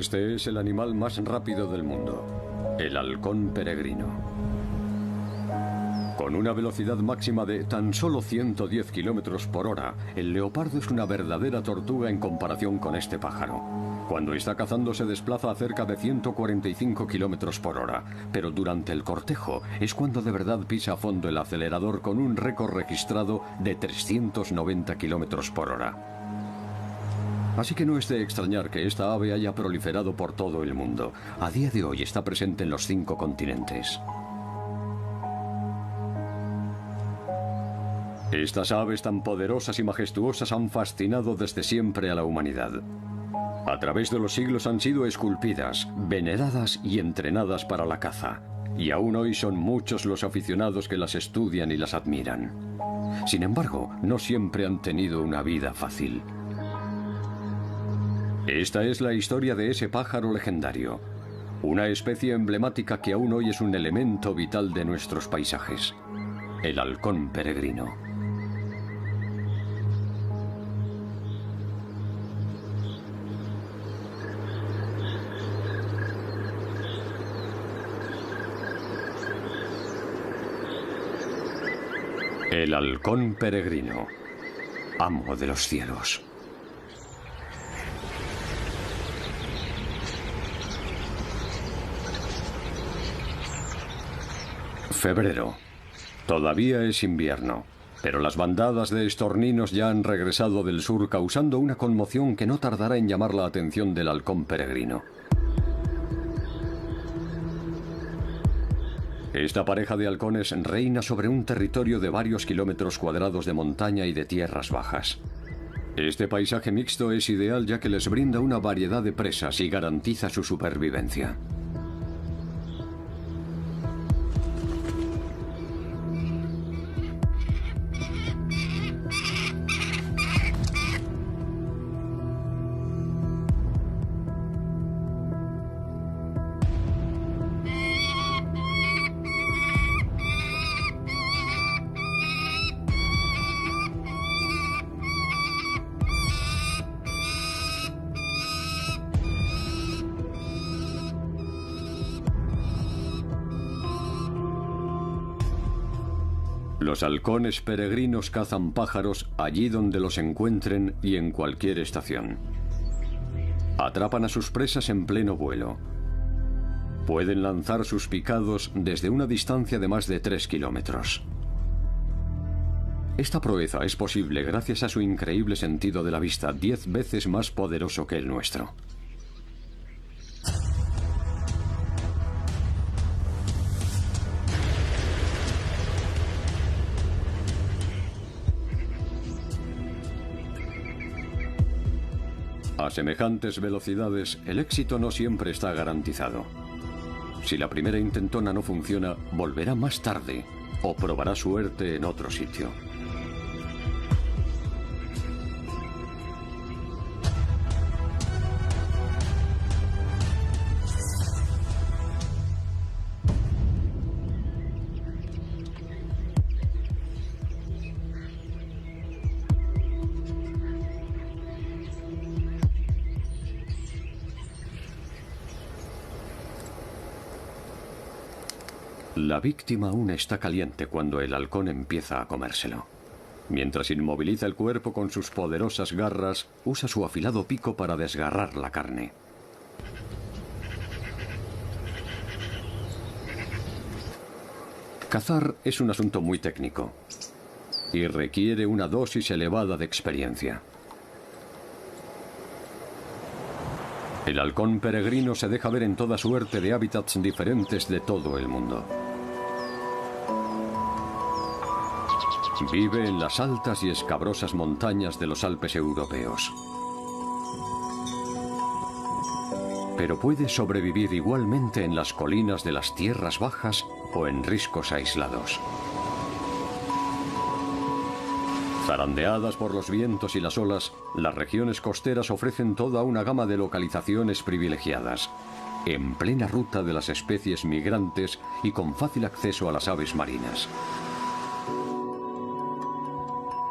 Este es el animal más rápido del mundo, el halcón peregrino. Con una velocidad máxima de tan solo 110 kilómetros por hora, el leopardo es una verdadera tortuga en comparación con este pájaro. Cuando está cazando se desplaza a cerca de 145 kilómetros por hora, pero durante el cortejo es cuando de verdad pisa a fondo el acelerador con un récord registrado de 390 kilómetros por hora. Así que no es de extrañar que esta ave haya proliferado por todo el mundo. A día de hoy está presente en los 5 continentes. Estas aves tan poderosas y majestuosas han fascinado desde siempre a la humanidad. A través de los siglos han sido esculpidas, veneradas y entrenadas para la caza. Y aún hoy son muchos los aficionados que las estudian y las admiran. Sin embargo, no siempre han tenido una vida fácil. Esta es la historia de ese pájaro legendario, una especie emblemática que aún hoy es un elemento vital de nuestros paisajes, el halcón peregrino. El halcón peregrino, amo de los cielos. Febrero. Todavía es invierno, pero las bandadas de estorninos ya han regresado del sur causando una conmoción que no tardará en llamar la atención del halcón peregrino. Esta pareja de halcones reina sobre un territorio de varios kilómetros cuadrados de montaña y de tierras bajas. Este paisaje mixto es ideal ya que les brinda una variedad de presas y garantiza su supervivencia. Los halcones peregrinos cazan pájaros allí donde los encuentren y en cualquier estación. Atrapan a sus presas en pleno vuelo. Pueden lanzar sus picados desde una distancia de más de 3 kilómetros. Esta proeza es posible gracias a su increíble sentido de la vista, 10 veces más poderoso que el nuestro. A semejantes velocidades, el éxito no siempre está garantizado. Si la primera intentona no funciona, volverá más tarde o probará suerte en otro sitio. La víctima aún está caliente cuando el halcón empieza a comérselo. Mientras inmoviliza el cuerpo con sus poderosas garras, usa su afilado pico para desgarrar la carne. Cazar es un asunto muy técnico y requiere una dosis elevada de experiencia. El halcón peregrino se deja ver en toda suerte de hábitats diferentes de todo el mundo. Vive en las altas y escabrosas montañas de los Alpes europeos. Pero puede sobrevivir igualmente en las colinas de las tierras bajas o en riscos aislados. Zarandeadas por los vientos y las olas, las regiones costeras ofrecen toda una gama de localizaciones privilegiadas, en plena ruta de las especies migrantes y con fácil acceso a las aves marinas.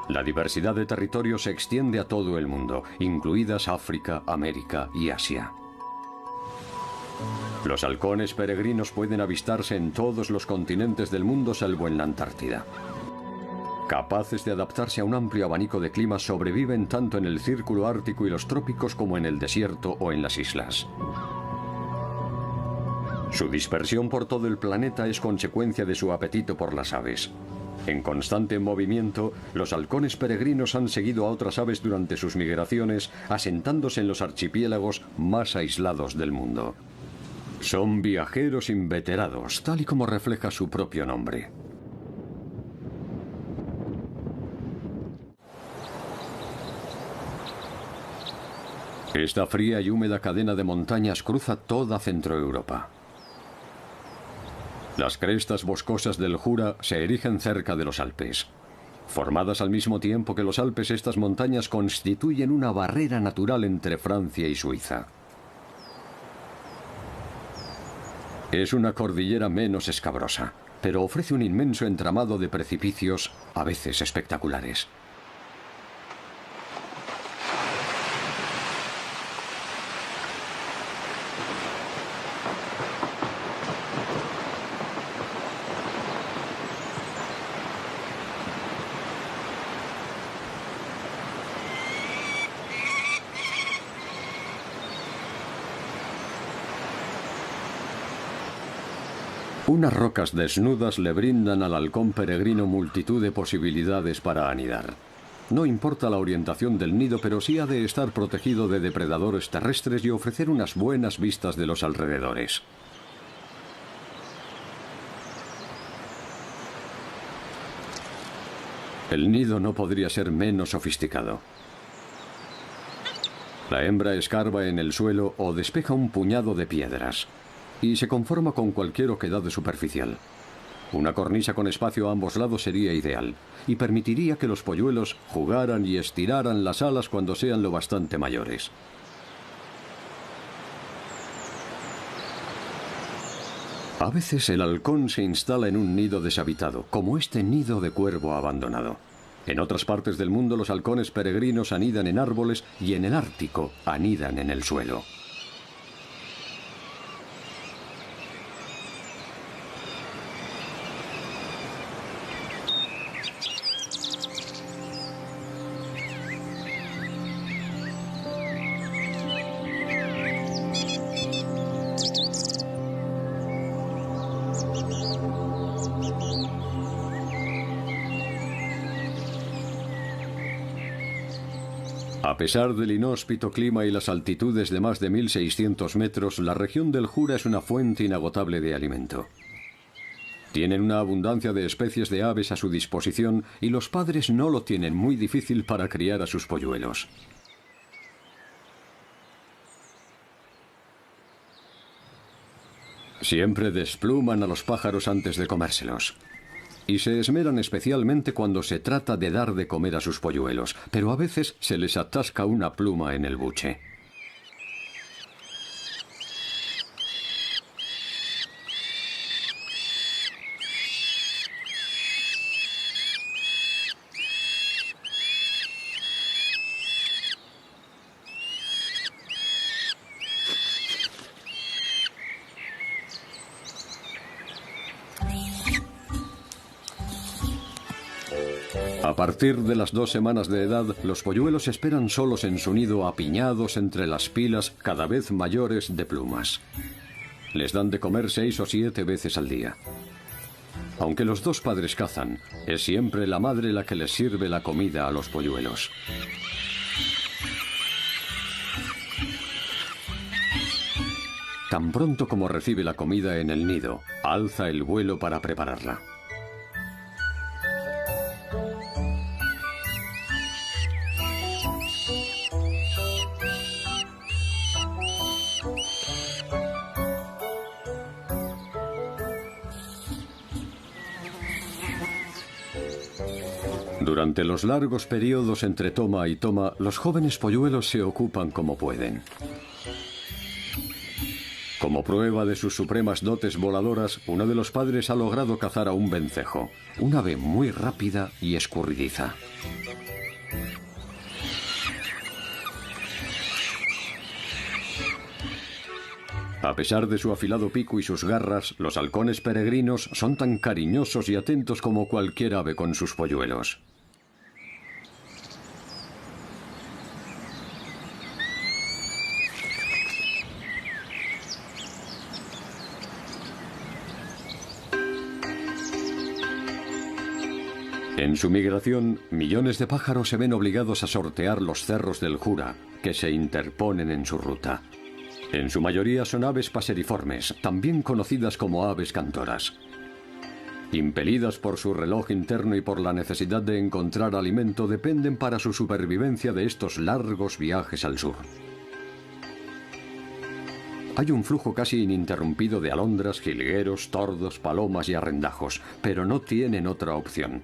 La diversidad de territorios se extiende a todo el mundo, incluidas África, América y Asia. Los halcones peregrinos pueden avistarse en todos los continentes del mundo salvo en la Antártida. Capaces de adaptarse a un amplio abanico de climas, sobreviven tanto en el círculo ártico y los trópicos como en el desierto o en las islas. Su dispersión por todo el planeta es consecuencia de su apetito por las aves. En constante movimiento, los halcones peregrinos han seguido a otras aves durante sus migraciones, asentándose en los archipiélagos más aislados del mundo. Son viajeros inveterados, tal y como refleja su propio nombre. Esta fría y húmeda cadena de montañas cruza toda Centroeuropa. Las crestas boscosas del Jura se erigen cerca de los Alpes. Formadas al mismo tiempo que los Alpes, estas montañas constituyen una barrera natural entre Francia y Suiza. Es una cordillera menos escabrosa, pero ofrece un inmenso entramado de precipicios, a veces espectaculares. Unas rocas desnudas le brindan al halcón peregrino multitud de posibilidades para anidar. No importa la orientación del nido, pero sí ha de estar protegido de depredadores terrestres y ofrecer unas buenas vistas de los alrededores. El nido no podría ser menos sofisticado. La hembra escarba en el suelo o despeja un puñado de piedras y se conforma con cualquier oquedad superficial. Una cornisa con espacio a ambos lados sería ideal y permitiría que los polluelos jugaran y estiraran las alas cuando sean lo bastante mayores. A veces el halcón se instala en un nido deshabitado, como este nido de cuervo abandonado. En otras partes del mundo los halcones peregrinos anidan en árboles y en el Ártico anidan en el suelo. A pesar del inhóspito clima y las altitudes de más de 1600 metros, la región del Jura es una fuente inagotable de alimento. Tienen una abundancia de especies de aves a su disposición y los padres no lo tienen muy difícil para criar a sus polluelos. Siempre despluman a los pájaros antes de comérselos. Y se esmeran especialmente cuando se trata de dar de comer a sus polluelos, pero a veces se les atasca una pluma en el buche. A partir de las 2 semanas de edad, los polluelos esperan solos en su nido, apiñados entre las pilas cada vez mayores de plumas. Les dan de comer 6 o 7 veces al día. Aunque los dos padres cazan, es siempre la madre la que les sirve la comida a los polluelos. Tan pronto como recibe la comida en el nido, alza el vuelo para prepararla. Durante los largos periodos entre toma y toma, los jóvenes polluelos se ocupan como pueden. Como prueba de sus supremas dotes voladoras, uno de los padres ha logrado cazar a un vencejo, un ave muy rápida y escurridiza. A pesar de su afilado pico y sus garras, los halcones peregrinos son tan cariñosos y atentos como cualquier ave con sus polluelos. En su migración, millones de pájaros se ven obligados a sortear los cerros del Jura, que se interponen en su ruta. En su mayoría son aves paseriformes, también conocidas como aves cantoras. Impelidas por su reloj interno y por la necesidad de encontrar alimento, dependen para su supervivencia de estos largos viajes al sur. Hay un flujo casi ininterrumpido de alondras, jilgueros, tordos, palomas y arrendajos, pero no tienen otra opción.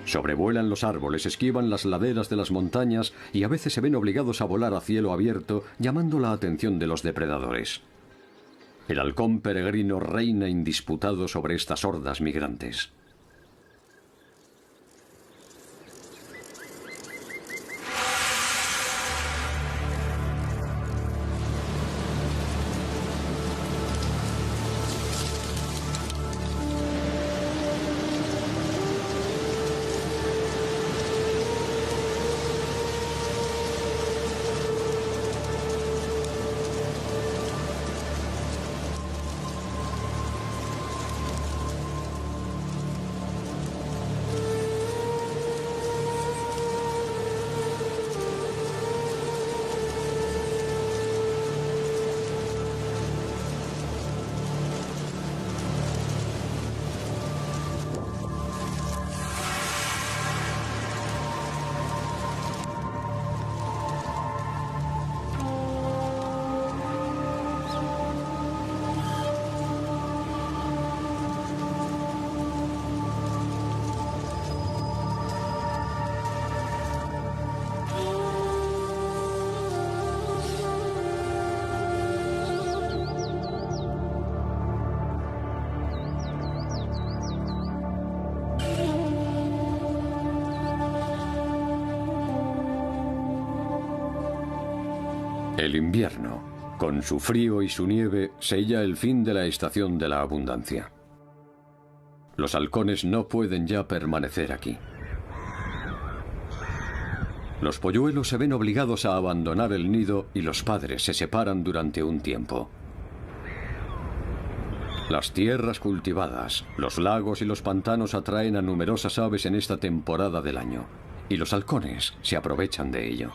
Sobrevuelan los árboles, esquivan las laderas de las montañas y a veces se ven obligados a volar a cielo abierto, llamando la atención de los depredadores. El halcón peregrino reina indisputado sobre estas hordas migrantes. El invierno, con su frío y su nieve, sella el fin de la estación de la abundancia. Los halcones no pueden ya permanecer aquí. Los polluelos se ven obligados a abandonar el nido y los padres se separan durante un tiempo. Las tierras cultivadas, los lagos y los pantanos atraen a numerosas aves en esta temporada del año, y los halcones se aprovechan de ello.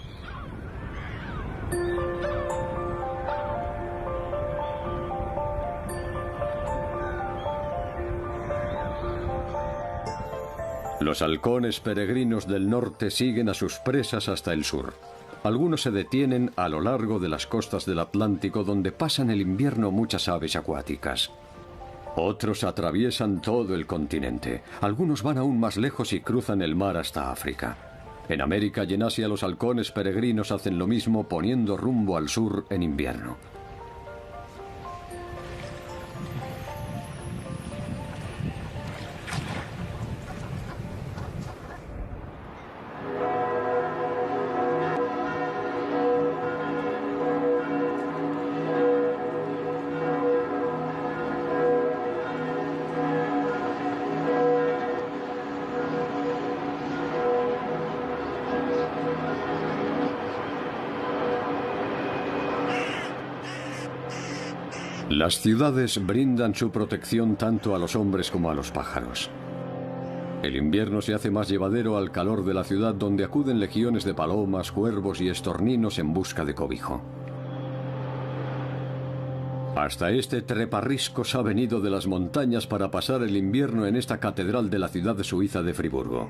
Los halcones peregrinos del norte siguen a sus presas hasta el sur. Algunos se detienen a lo largo de las costas del Atlántico, donde pasan el invierno muchas aves acuáticas. Otros atraviesan todo el continente. Algunos van aún más lejos y cruzan el mar hasta África. En América y en Asia los halcones peregrinos hacen lo mismo, poniendo rumbo al sur en invierno. Las ciudades brindan su protección tanto a los hombres como a los pájaros. El invierno se hace más llevadero al calor de la ciudad, donde acuden legiones de palomas, cuervos y estorninos en busca de cobijo. Hasta este treparriscos ha venido de las montañas para pasar el invierno en esta catedral de la ciudad suiza de Friburgo.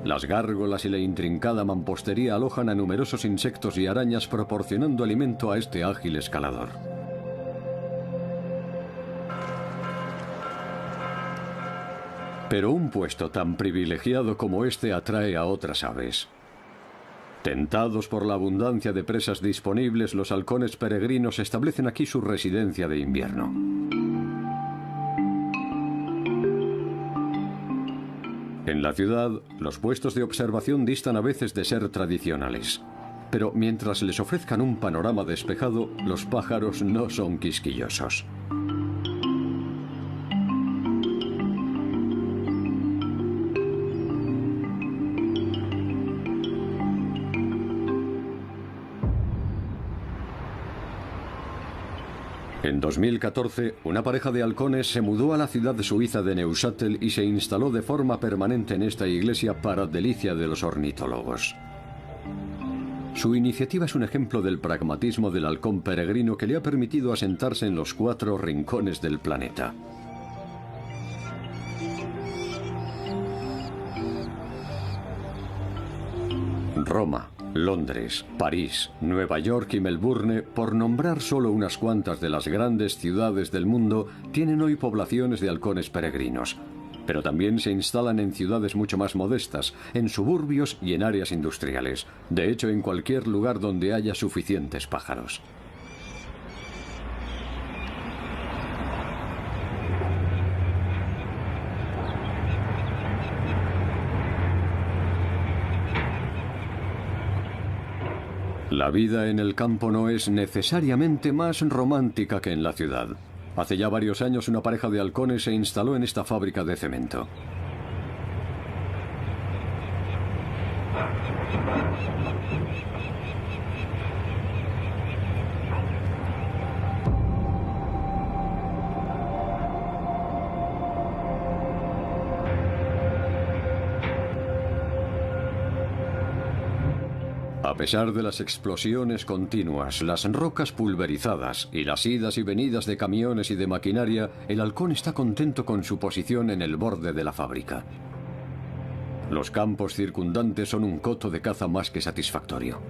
Las gárgolas y la intrincada mampostería alojan a numerosos insectos y arañas, proporcionando alimento a este ágil escalador. Pero un puesto tan privilegiado como este atrae a otras aves. Tentados por la abundancia de presas disponibles, los halcones peregrinos establecen aquí su residencia de invierno. En la ciudad, los puestos de observación distan a veces de ser tradicionales. Pero mientras les ofrezcan un panorama despejado, los pájaros no son quisquillosos. En 2014, una pareja de halcones se mudó a la ciudad suiza de Neuchâtel y se instaló de forma permanente en esta iglesia para delicia de los ornitólogos. Su iniciativa es un ejemplo del pragmatismo del halcón peregrino que le ha permitido asentarse en los 4 rincones del planeta. Roma, Londres, París, Nueva York y Melbourne, por nombrar solo unas cuantas de las grandes ciudades del mundo, tienen hoy poblaciones de halcones peregrinos. Pero también se instalan en ciudades mucho más modestas, en suburbios y en áreas industriales. De hecho, en cualquier lugar donde haya suficientes pájaros. La vida en el campo no es necesariamente más romántica que en la ciudad. Hace ya varios años una pareja de halcones se instaló en esta fábrica de cemento. A pesar de las explosiones continuas, las rocas pulverizadas y las idas y venidas de camiones y de maquinaria, el halcón está contento con su posición en el borde de la fábrica. Los campos circundantes son un coto de caza más que satisfactorio.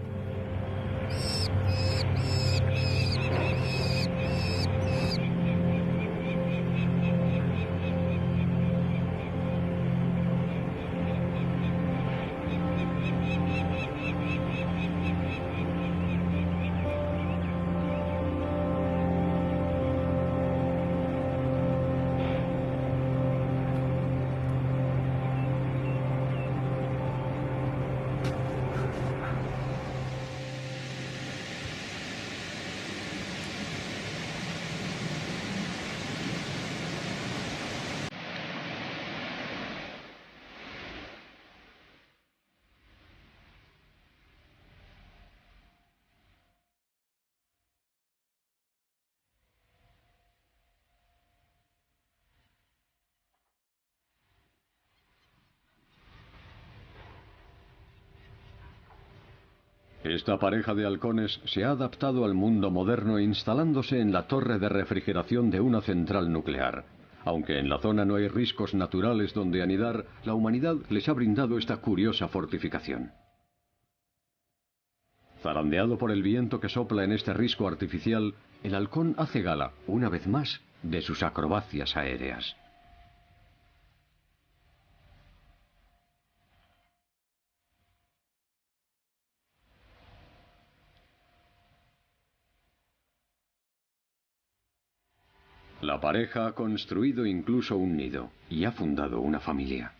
Esta pareja de halcones se ha adaptado al mundo moderno instalándose en la torre de refrigeración de una central nuclear. Aunque en la zona no hay riscos naturales donde anidar, la humanidad les ha brindado esta curiosa fortificación. Zarandeado por el viento que sopla en este risco artificial, el halcón hace gala, una vez más, de sus acrobacias aéreas. La pareja ha construido incluso un nido y ha fundado una familia.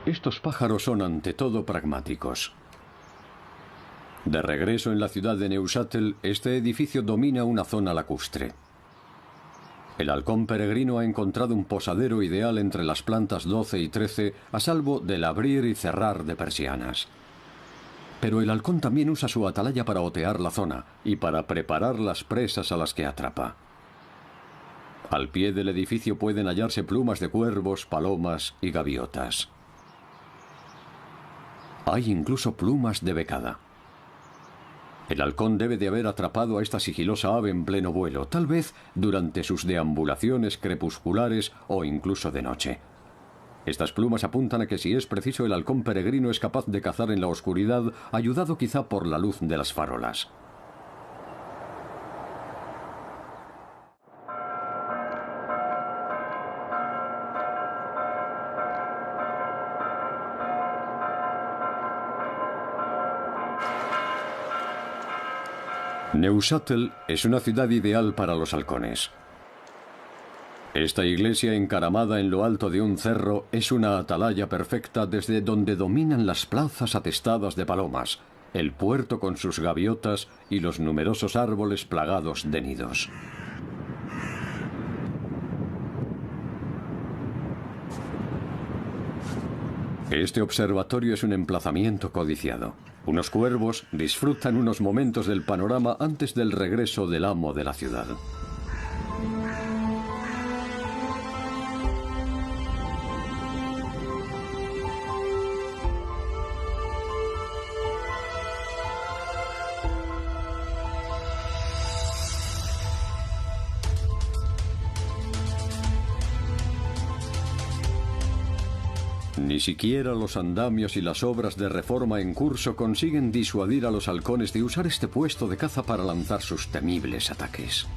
Estos pájaros son ante todo pragmáticos. De regreso en la ciudad de Neuchâtel, este edificio domina una zona lacustre. El halcón peregrino ha encontrado un posadero ideal entre las plantas 12 y 13, a salvo del abrir y cerrar de persianas. Pero el halcón también usa su atalaya para otear la zona y para preparar las presas a las que atrapa. Al pie del edificio pueden hallarse plumas de cuervos, palomas y gaviotas. Hay incluso plumas de becada. El halcón debe de haber atrapado a esta sigilosa ave en pleno vuelo, tal vez durante sus deambulaciones crepusculares o incluso de noche. Estas plumas apuntan a que si es preciso el halcón peregrino es capaz de cazar en la oscuridad, ayudado quizá por la luz de las farolas. Neuchâtel es una ciudad ideal para los halcones. Esta iglesia encaramada en lo alto de un cerro es una atalaya perfecta desde donde dominan las plazas atestadas de palomas, el puerto con sus gaviotas y los numerosos árboles plagados de nidos. Este observatorio es un emplazamiento codiciado. Unos cuervos disfrutan unos momentos del panorama antes del regreso del amo de la ciudad. Ni siquiera los andamios y las obras de reforma en curso consiguen disuadir a los halcones de usar este puesto de caza para lanzar sus temibles ataques.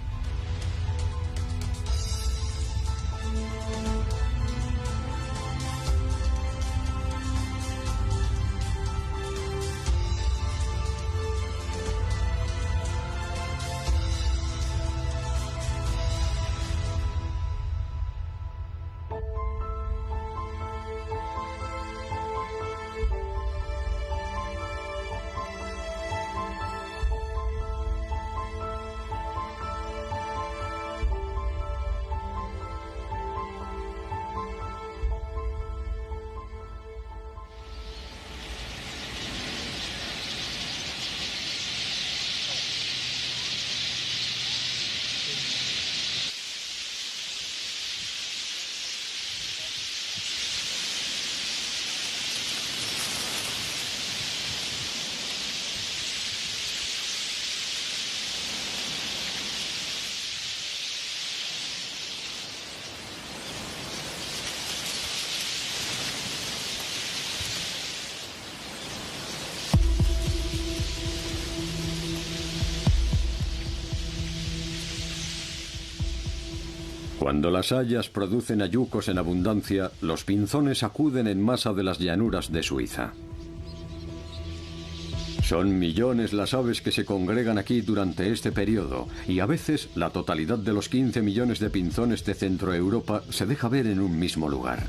Cuando las hayas producen hayucos en abundancia, los pinzones acuden en masa de las llanuras de Suiza. Son millones las aves que se congregan aquí durante este periodo, y a veces la totalidad de los 15 millones de pinzones de Centroeuropa se deja ver en un mismo lugar.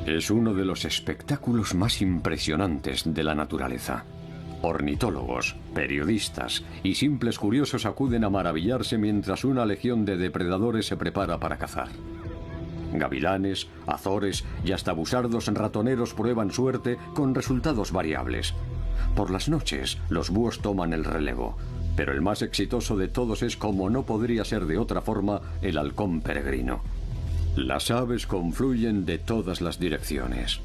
Es uno de los espectáculos más impresionantes de la naturaleza. Ornitólogos, periodistas y simples curiosos acuden a maravillarse mientras una legión de depredadores se prepara para cazar. Gavilanes, azores y hasta busardos ratoneros prueban suerte con resultados variables. Por las noches, los búhos toman el relevo, pero el más exitoso de todos es, como no podría ser de otra forma, el halcón peregrino. Las aves confluyen de todas las direcciones.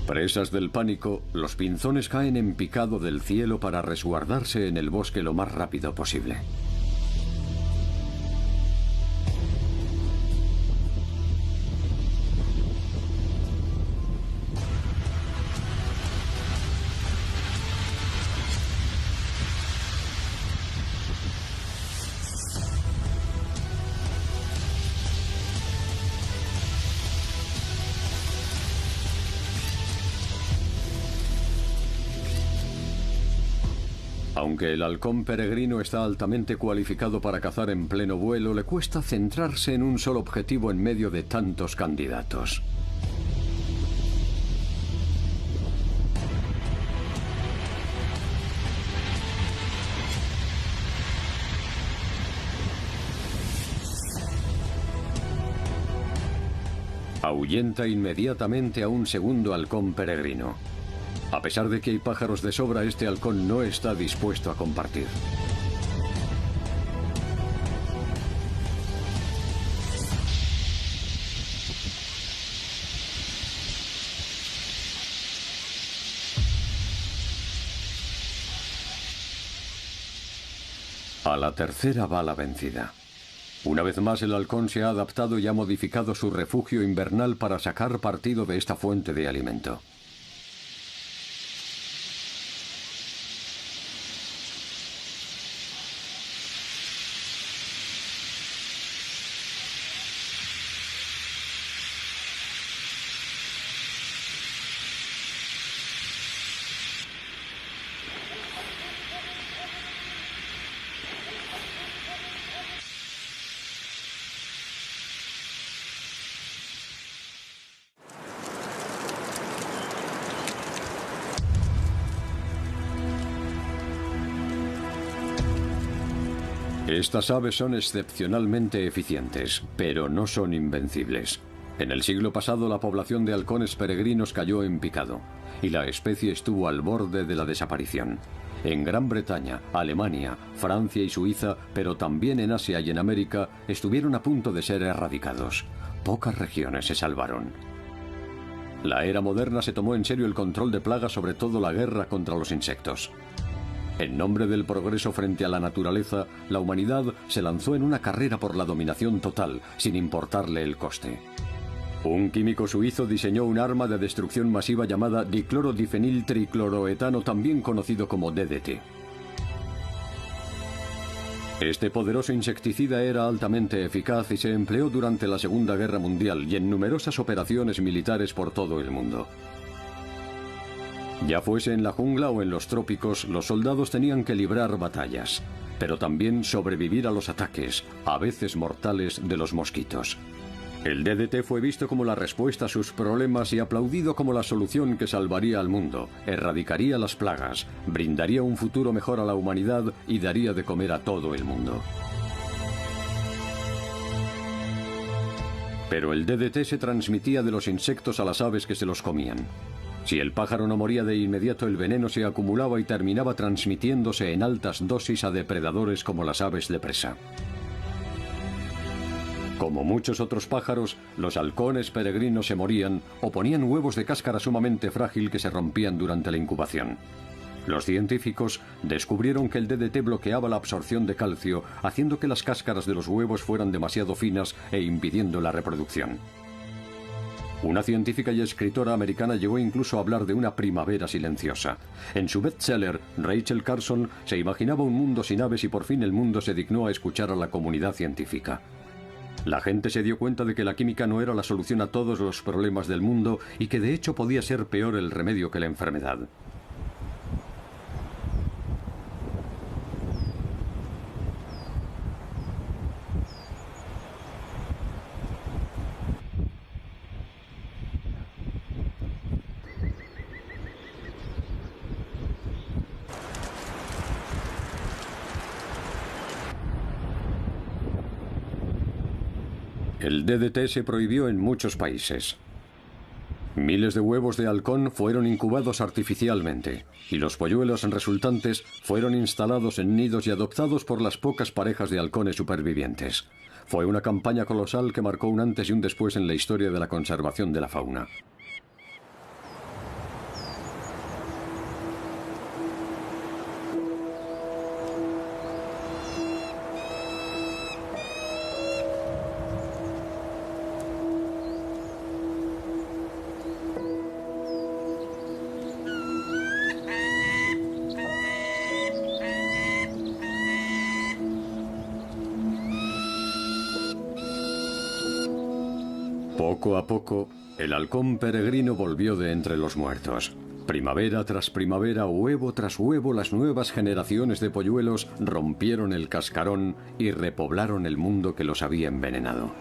Presas del pánico, los pinzones caen en picado del cielo para resguardarse en el bosque lo más rápido posible. Aunque el halcón peregrino está altamente cualificado para cazar en pleno vuelo, le cuesta centrarse en un solo objetivo en medio de tantos candidatos. ahuyenta inmediatamente a un segundo halcón peregrino. A pesar de que hay pájaros de sobra, este halcón no está dispuesto a compartir. A la tercera va la vencida. Una vez más el halcón se ha adaptado y ha modificado su refugio invernal para sacar partido de esta fuente de alimento. Estas aves son excepcionalmente eficientes, pero no son invencibles. En el siglo pasado la población de halcones peregrinos cayó en picado, y la especie estuvo al borde de la desaparición. En Gran Bretaña, Alemania, Francia y Suiza, pero también en Asia y en América, estuvieron a punto de ser erradicados. Pocas regiones se salvaron. La era moderna se tomó en serio el control de plagas, sobre todo la guerra contra los insectos. En nombre del progreso frente a la naturaleza, la humanidad se lanzó en una carrera por la dominación total, sin importarle el coste. Un químico suizo diseñó un arma de destrucción masiva llamada diclorodifeniltricloroetano, también conocido como DDT. Este poderoso insecticida era altamente eficaz y se empleó durante la Segunda Guerra Mundial y en numerosas operaciones militares por todo el mundo. Ya fuese en la jungla o en los trópicos, los soldados tenían que librar batallas, pero también sobrevivir a los ataques, a veces mortales, de los mosquitos. El DDT fue visto como la respuesta a sus problemas y aplaudido como la solución que salvaría al mundo, erradicaría las plagas, brindaría un futuro mejor a la humanidad y daría de comer a todo el mundo. Pero el DDT se transmitía de los insectos a las aves que se los comían. Si el pájaro no moría de inmediato, el veneno se acumulaba y terminaba transmitiéndose en altas dosis a depredadores como las aves de presa. Como muchos otros pájaros, los halcones peregrinos se morían o ponían huevos de cáscara sumamente frágil que se rompían durante la incubación. Los científicos descubrieron que el DDT bloqueaba la absorción de calcio, haciendo que las cáscaras de los huevos fueran demasiado finas e impidiendo la reproducción. Una científica y escritora americana llegó incluso a hablar de una primavera silenciosa. En su bestseller, Rachel Carson se imaginaba un mundo sin aves y por fin el mundo se dignó a escuchar a la comunidad científica. La gente se dio cuenta de que la química no era la solución a todos los problemas del mundo y que de hecho podía ser peor el remedio que la enfermedad. El DDT se prohibió en muchos países. Miles de huevos de halcón fueron incubados artificialmente y los polluelos resultantes fueron instalados en nidos y adoptados por las pocas parejas de halcones supervivientes. Fue una campaña colosal que marcó un antes y un después en la historia de la conservación de la fauna. Poco a poco, el halcón peregrino volvió de entre los muertos. Primavera tras primavera, huevo tras huevo, las nuevas generaciones de polluelos rompieron el cascarón y repoblaron el mundo que los había envenenado.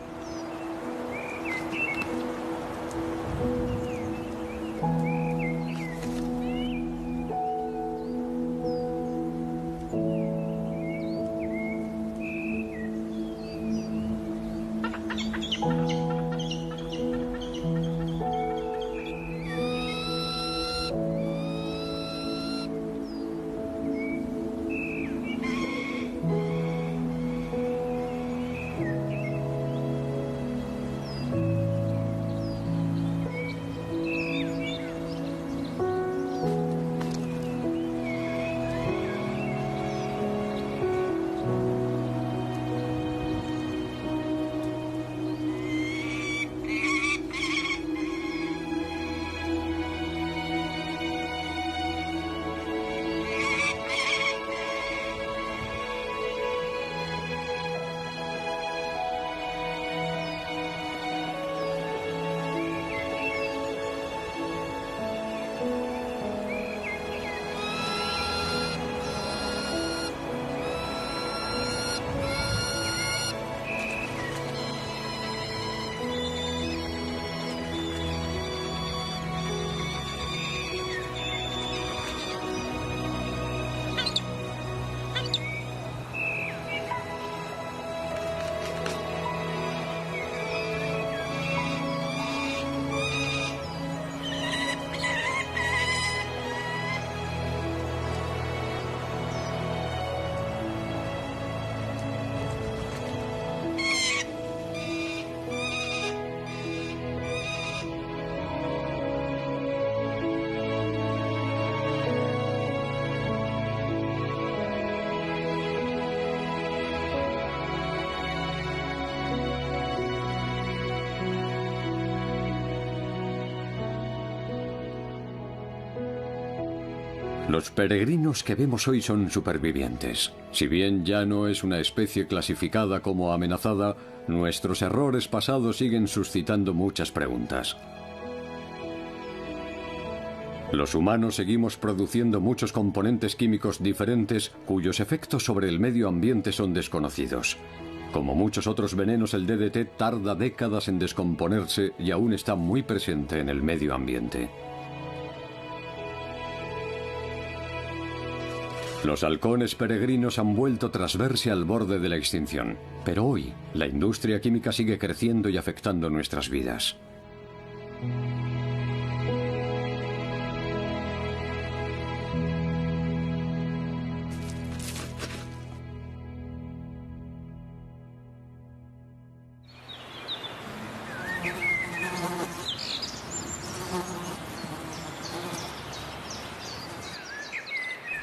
Los peregrinos que vemos hoy son supervivientes. Si bien ya no es una especie clasificada como amenazada, nuestros errores pasados siguen suscitando muchas preguntas. Los humanos seguimos produciendo muchos componentes químicos diferentes cuyos efectos sobre el medio ambiente son desconocidos. Como muchos otros venenos, el DDT tarda décadas en descomponerse y aún está muy presente en el medio ambiente. Los halcones peregrinos han vuelto tras verse al borde de la extinción, pero hoy la industria química sigue creciendo y afectando nuestras vidas.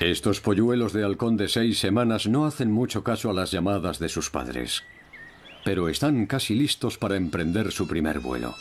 Estos polluelos de halcón de 6 semanas no hacen mucho caso a las llamadas de sus padres, pero están casi listos para emprender su primer vuelo.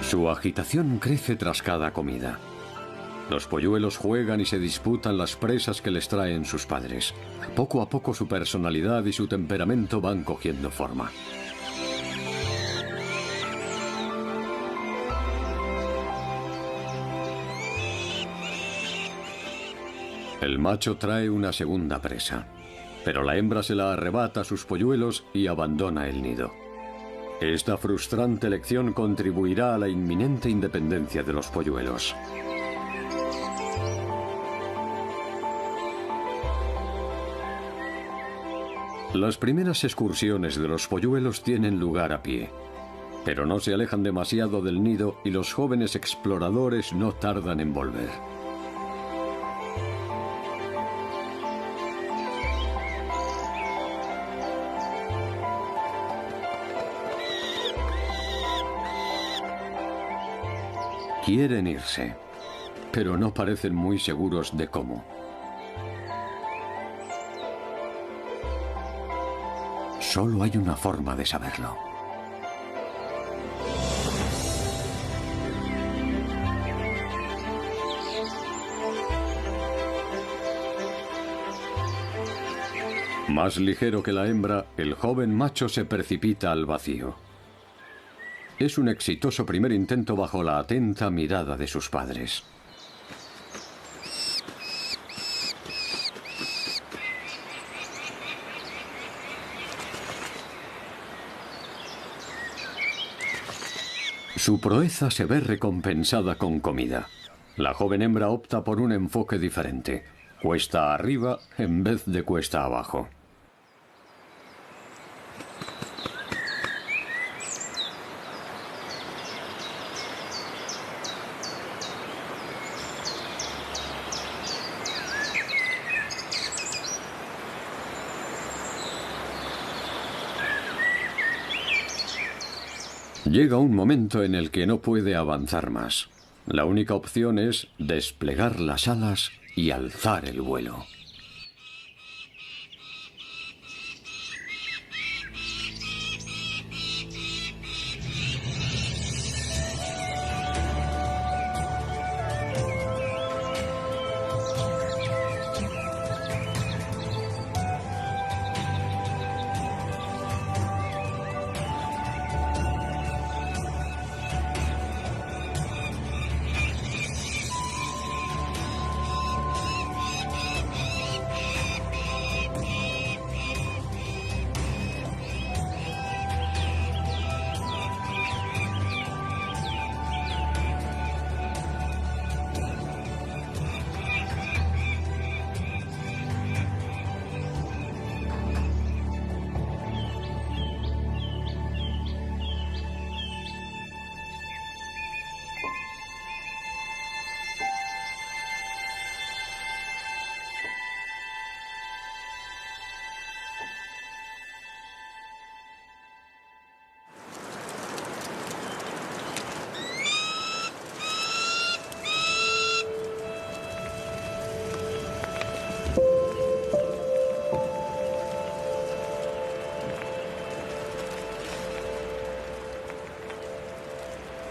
Su agitación crece tras cada comida. Los polluelos juegan y se disputan las presas que les traen sus padres. Poco a poco su personalidad y su temperamento van cogiendo forma. El macho trae una segunda presa, pero la hembra se la arrebata a sus polluelos y abandona el nido. Esta frustrante elección contribuirá a la inminente independencia de los polluelos. Las primeras excursiones de los polluelos tienen lugar a pie, pero no se alejan demasiado del nido y los jóvenes exploradores no tardan en volver. Quieren irse, pero no parecen muy seguros de cómo. Solo hay una forma de saberlo. Más ligero que la hembra, el joven macho se precipita al vacío. Es un exitoso primer intento bajo la atenta mirada de sus padres. Su proeza se ve recompensada con comida. La joven hembra opta por un enfoque diferente, cuesta arriba en vez de cuesta abajo. Llega un momento en el que no puede avanzar más. La única opción es desplegar las alas y alzar el vuelo.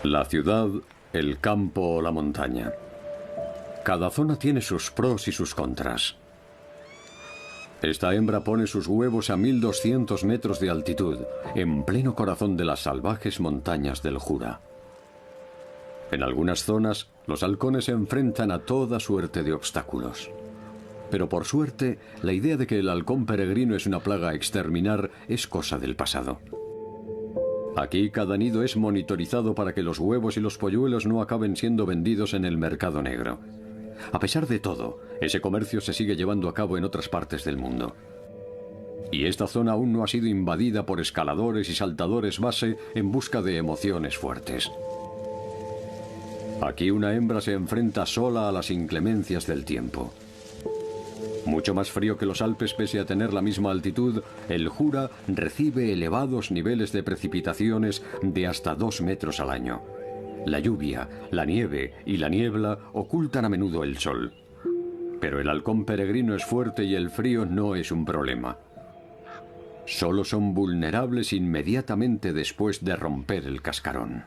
La ciudad, el campo o la montaña. Cada zona tiene sus pros y sus contras. Esta hembra pone sus huevos a 1200 metros de altitud, en pleno corazón de las salvajes montañas del Jura. En algunas zonas, los halcones se enfrentan a toda suerte de obstáculos. Pero por suerte, la idea de que el halcón peregrino es una plaga a exterminar es cosa del pasado. Aquí cada nido es monitorizado para que los huevos y los polluelos no acaben siendo vendidos en el mercado negro. A pesar de todo, ese comercio se sigue llevando a cabo en otras partes del mundo. Y esta zona aún no ha sido invadida por escaladores y saltadores base en busca de emociones fuertes. Aquí una hembra se enfrenta sola a las inclemencias del tiempo. Mucho más frío que los Alpes pese a tener la misma altitud, el Jura recibe elevados niveles de precipitaciones de hasta 2 metros al año. La lluvia, la nieve y la niebla ocultan a menudo el sol. Pero el halcón peregrino es fuerte y el frío no es un problema. Solo son vulnerables inmediatamente después de romper el cascarón.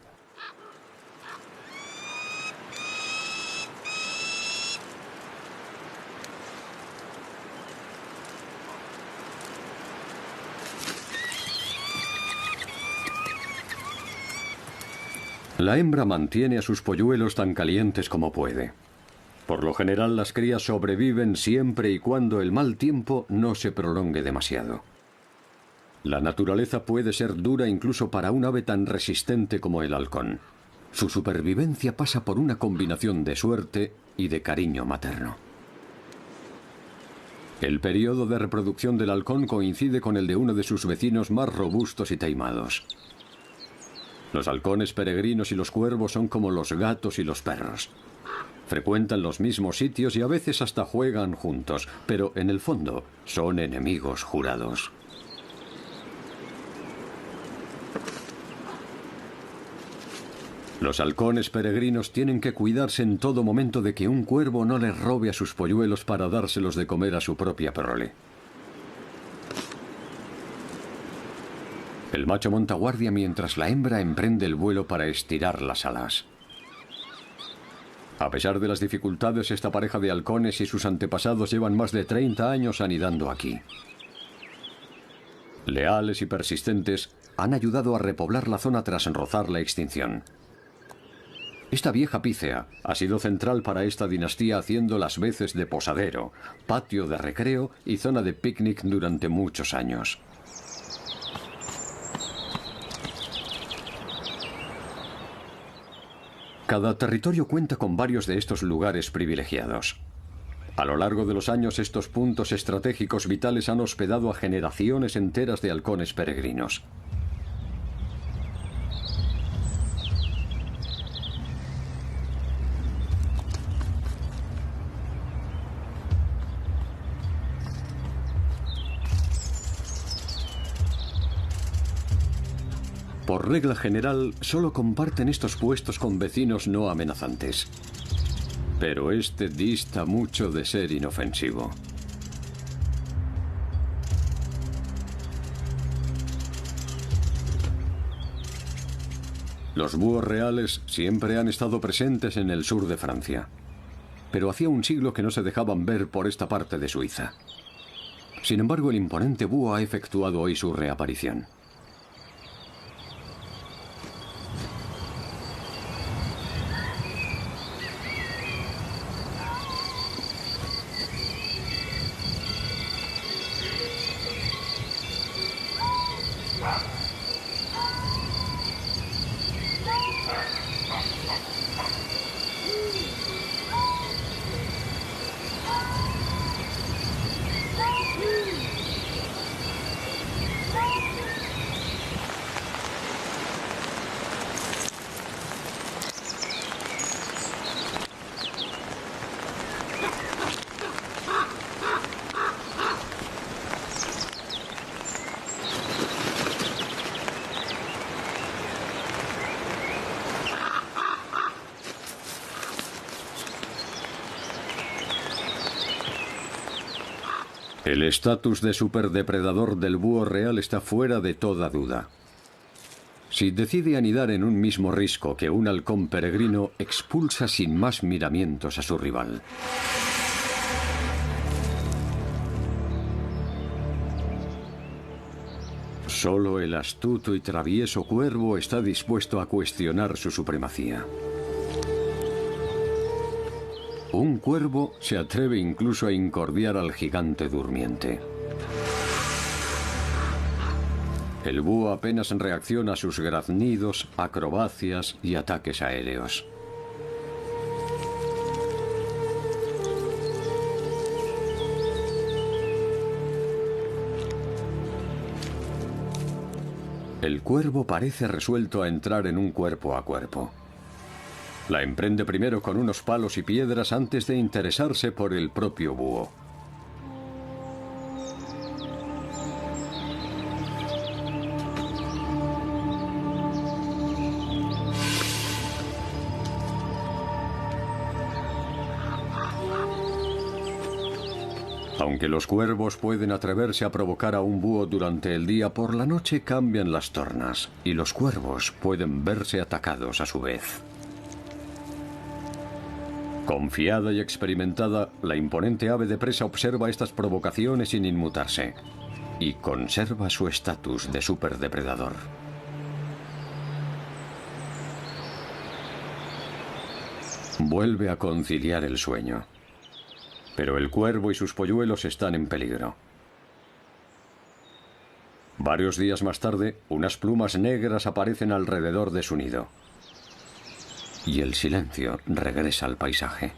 La hembra mantiene a sus polluelos tan calientes como puede. Por lo general, las crías sobreviven siempre y cuando el mal tiempo no se prolongue demasiado. La naturaleza puede ser dura incluso para un ave tan resistente como el halcón. Su supervivencia pasa por una combinación de suerte y de cariño materno. El periodo de reproducción del halcón coincide con el de uno de sus vecinos más robustos y taimados. Los halcones peregrinos y los cuervos son como los gatos y los perros. Frecuentan los mismos sitios y a veces hasta juegan juntos, pero en el fondo son enemigos jurados. Los halcones peregrinos tienen que cuidarse en todo momento de que un cuervo no les robe a sus polluelos para dárselos de comer a su propia prole. El macho monta guardia mientras la hembra emprende el vuelo para estirar las alas. A pesar de las dificultades, esta pareja de halcones y sus antepasados llevan más de 30 años anidando aquí. Leales y persistentes, han ayudado a repoblar la zona tras rozar la extinción. Esta vieja pícea ha sido central para esta dinastía, haciendo las veces de posadero, patio de recreo y zona de picnic durante muchos años. Cada territorio cuenta con varios de estos lugares privilegiados. A lo largo de los años, estos puntos estratégicos vitales han hospedado a generaciones enteras de halcones peregrinos. Por regla general, solo comparten estos puestos con vecinos no amenazantes. Pero este dista mucho de ser inofensivo. Los búhos reales siempre han estado presentes en el sur de Francia, pero hacía un siglo que no se dejaban ver por esta parte de Suiza. Sin embargo, el imponente búho ha efectuado hoy su reaparición. El estatus de superdepredador del búho real está fuera de toda duda. Si decide anidar en un mismo risco que un halcón peregrino, expulsa sin más miramientos a su rival. Solo el astuto y travieso cuervo está dispuesto a cuestionar su supremacía. Un cuervo se atreve incluso a incordiar al gigante durmiente. El búho apenas reacciona a sus graznidos, acrobacias y ataques aéreos. El cuervo parece resuelto a entrar en un cuerpo a cuerpo. La emprende primero con unos palos y piedras antes de interesarse por el propio búho. Aunque los cuervos pueden atreverse a provocar a un búho durante el día, por la noche cambian las tornas y los cuervos pueden verse atacados a su vez. Confiada y experimentada, la imponente ave de presa observa estas provocaciones sin inmutarse y conserva su estatus de superdepredador. Vuelve a conciliar el sueño. Pero el cuervo y sus polluelos están en peligro. Varios días más tarde, unas plumas negras aparecen alrededor de su nido. Y el silencio regresa al paisaje.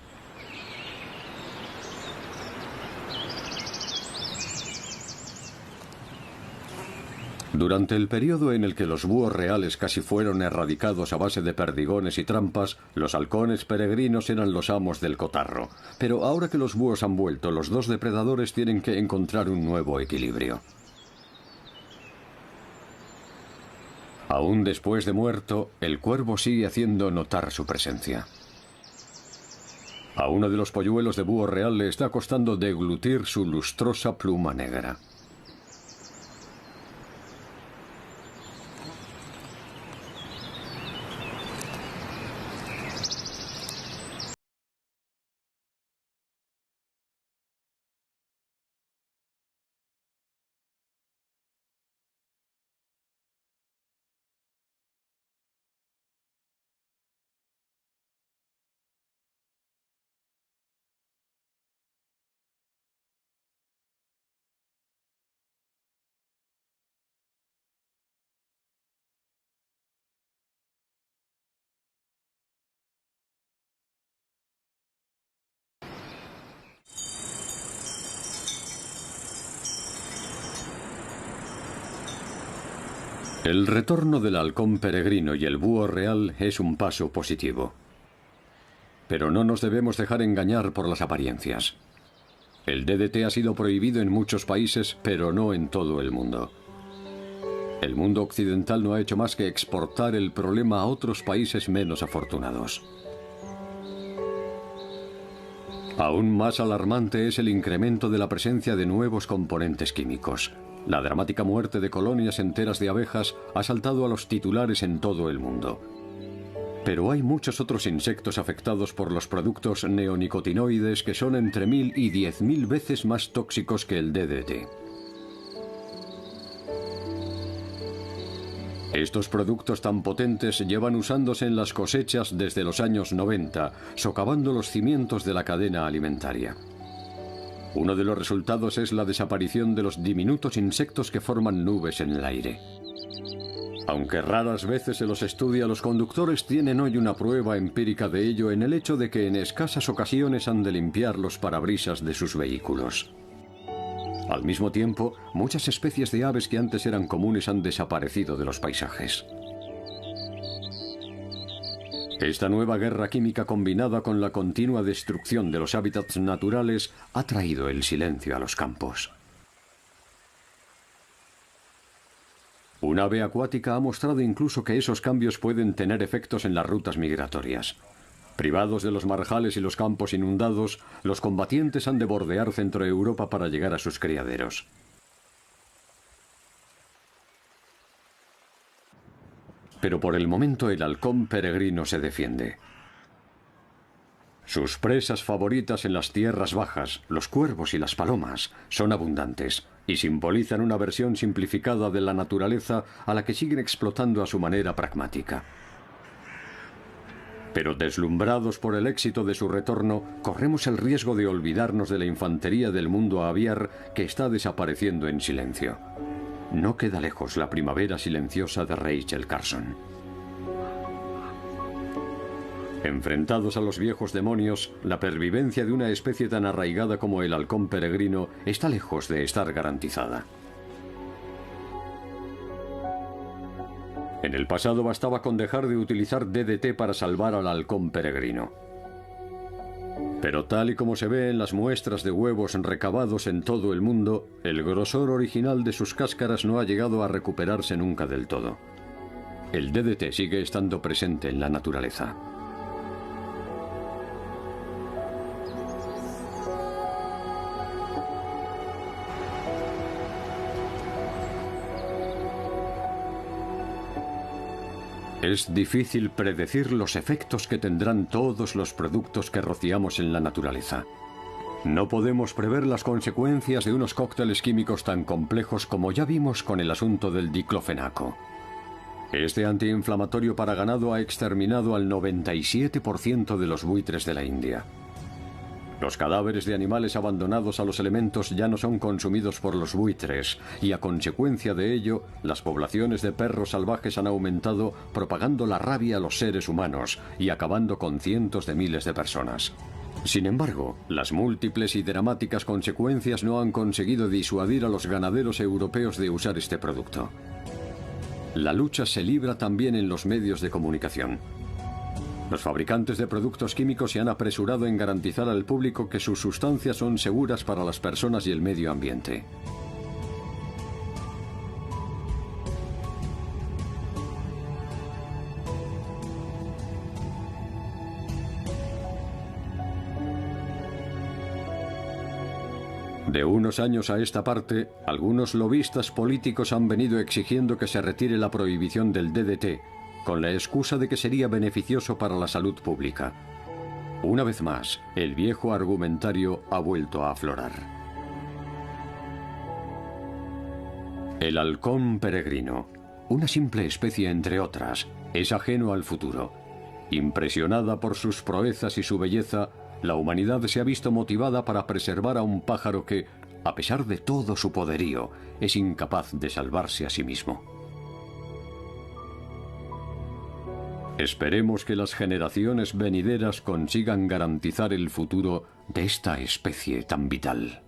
Durante el periodo en el que los búhos reales casi fueron erradicados a base de perdigones y trampas, los halcones peregrinos eran los amos del cotarro. Pero ahora que los búhos han vuelto, los dos depredadores tienen que encontrar un nuevo equilibrio. Aún después de muerto, el cuervo sigue haciendo notar su presencia. A uno de los polluelos de búho real le está costando deglutir su lustrosa pluma negra. El retorno del halcón peregrino y el búho real es un paso positivo. Pero no nos debemos dejar engañar por las apariencias. El DDT ha sido prohibido en muchos países, pero no en todo el mundo. El mundo occidental no ha hecho más que exportar el problema a otros países menos afortunados. Aún más alarmante es el incremento de la presencia de nuevos componentes químicos. La dramática muerte de colonias enteras de abejas ha saltado a los titulares en todo el mundo. Pero hay muchos otros insectos afectados por los productos neonicotinoides que son entre 1000 y 10.000 veces más tóxicos que el DDT. Estos productos tan potentes llevan usándose en las cosechas desde los años 90, socavando los cimientos de la cadena alimentaria. Uno de los resultados es la desaparición de los diminutos insectos que forman nubes en el aire. Aunque raras veces se los estudia, los conductores tienen hoy una prueba empírica de ello en el hecho de que en escasas ocasiones han de limpiar los parabrisas de sus vehículos. Al mismo tiempo, muchas especies de aves que antes eran comunes han desaparecido de los paisajes. Esta nueva guerra química combinada con la continua destrucción de los hábitats naturales ha traído el silencio a los campos. Un ave acuática ha mostrado incluso que esos cambios pueden tener efectos en las rutas migratorias. Privados de los marjales y los campos inundados, los combatientes han de bordear Centroeuropa para llegar a sus criaderos. Pero por el momento el halcón peregrino se defiende. Sus presas favoritas en las tierras bajas, los cuervos y las palomas, son abundantes y simbolizan una versión simplificada de la naturaleza a la que siguen explotando a su manera pragmática. Pero deslumbrados por el éxito de su retorno, corremos el riesgo de olvidarnos de la infantería del mundo aviar que está desapareciendo en silencio. No queda lejos la primavera silenciosa de Rachel Carson. Enfrentados a los viejos demonios, la pervivencia de una especie tan arraigada como el halcón peregrino está lejos de estar garantizada. En el pasado bastaba con dejar de utilizar DDT para salvar al halcón peregrino. Pero tal y como se ve en las muestras de huevos recabados en todo el mundo, el grosor original de sus cáscaras no ha llegado a recuperarse nunca del todo. El DDT sigue estando presente en la naturaleza. Es difícil predecir los efectos que tendrán todos los productos que rociamos en la naturaleza. No podemos prever las consecuencias de unos cócteles químicos tan complejos como ya vimos con el asunto del diclofenaco. Este antiinflamatorio para ganado ha exterminado al 97% de los buitres de la India. Los cadáveres de animales abandonados a los elementos ya no son consumidos por los buitres y a consecuencia de ello, las poblaciones de perros salvajes han aumentado, propagando la rabia a los seres humanos y acabando con cientos de miles de personas. Sin embargo, las múltiples y dramáticas consecuencias no han conseguido disuadir a los ganaderos europeos de usar este producto. La lucha se libra también en los medios de comunicación. Los fabricantes de productos químicos se han apresurado en garantizar al público que sus sustancias son seguras para las personas y el medio ambiente. De unos años a esta parte, algunos lobistas políticos han venido exigiendo que se retire la prohibición del DDT, con la excusa de que sería beneficioso para la salud pública. Una vez más, el viejo argumentario ha vuelto a aflorar. El halcón peregrino, una simple especie entre otras, es ajeno al futuro. Impresionada por sus proezas y su belleza, la humanidad se ha visto motivada para preservar a un pájaro que, a pesar de todo su poderío, es incapaz de salvarse a sí mismo. Esperemos que las generaciones venideras consigan garantizar el futuro de esta especie tan vital.